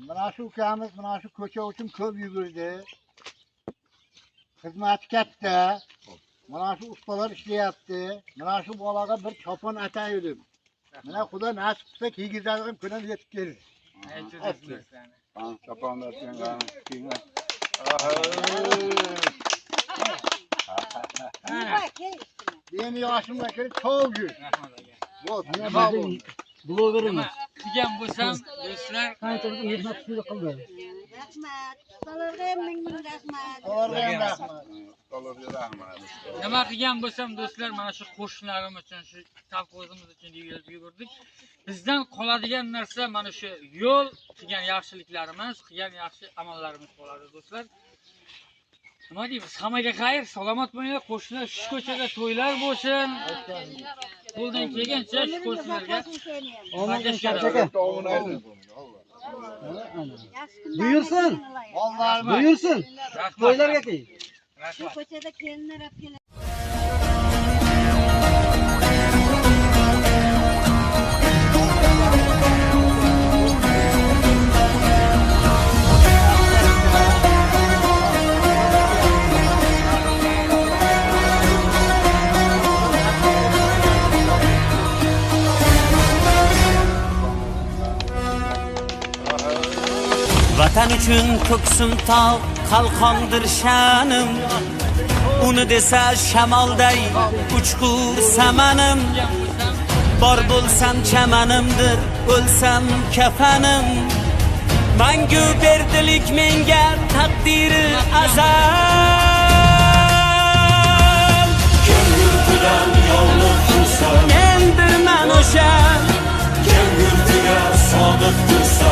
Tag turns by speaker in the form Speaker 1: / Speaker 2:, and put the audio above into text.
Speaker 1: Mana shu ukamiz mana shu ko'cha uchun ko'p yugurdi. Xizmati katta. Mana shu ustalar ishlayapti. Mana shu bolaga bir chopon ataydim. Mana Xudo nasib qilsa kiygizadigan kunim yetib keldi.
Speaker 2: Choponlar kiygan.
Speaker 1: Benim yaşımda çok gül.
Speaker 3: Blogerimiz. Degan bo'lsam, do'stlar,
Speaker 4: qanchalik mehnat qildi.
Speaker 5: Rahmat. Ustolarga ming rahmat.
Speaker 2: Ustolarga rahmat.
Speaker 3: nima qilgan bo'lsam, do'stlar, mana shu qo'shnilarim uchun, shu tavqizimiz uchun yugurdik. Bizdan qoladigan narsa mana shu yo'l qilgan yaxshiliklarimiz, qilgan yaxshi amallarimiz qoladi, do'stlar. Nima deymiz? Hammaga xayr, salomat bo'linglar, qo'shnilar, shu ko'chada to'ylar bo'lsin. Qo'ldan kelgancha shu qo'shnilarga
Speaker 4: Buyursin. Buyursin. To'ylarga kel.
Speaker 5: Shu ko'chada kelinlar olib keladi.
Speaker 6: Vatan uchun ko'ksim tog' qalqondir sha'nim. Uni desa shamolday uchqur samanim. Bor bo'lsam chamanimdir, o'lsam kafanim. Mangu berdilik menga taqdiri azal. Kim yurtidan yolg'iz tursa, mendirman o'sha. Kim yurtiga sodiq tursa,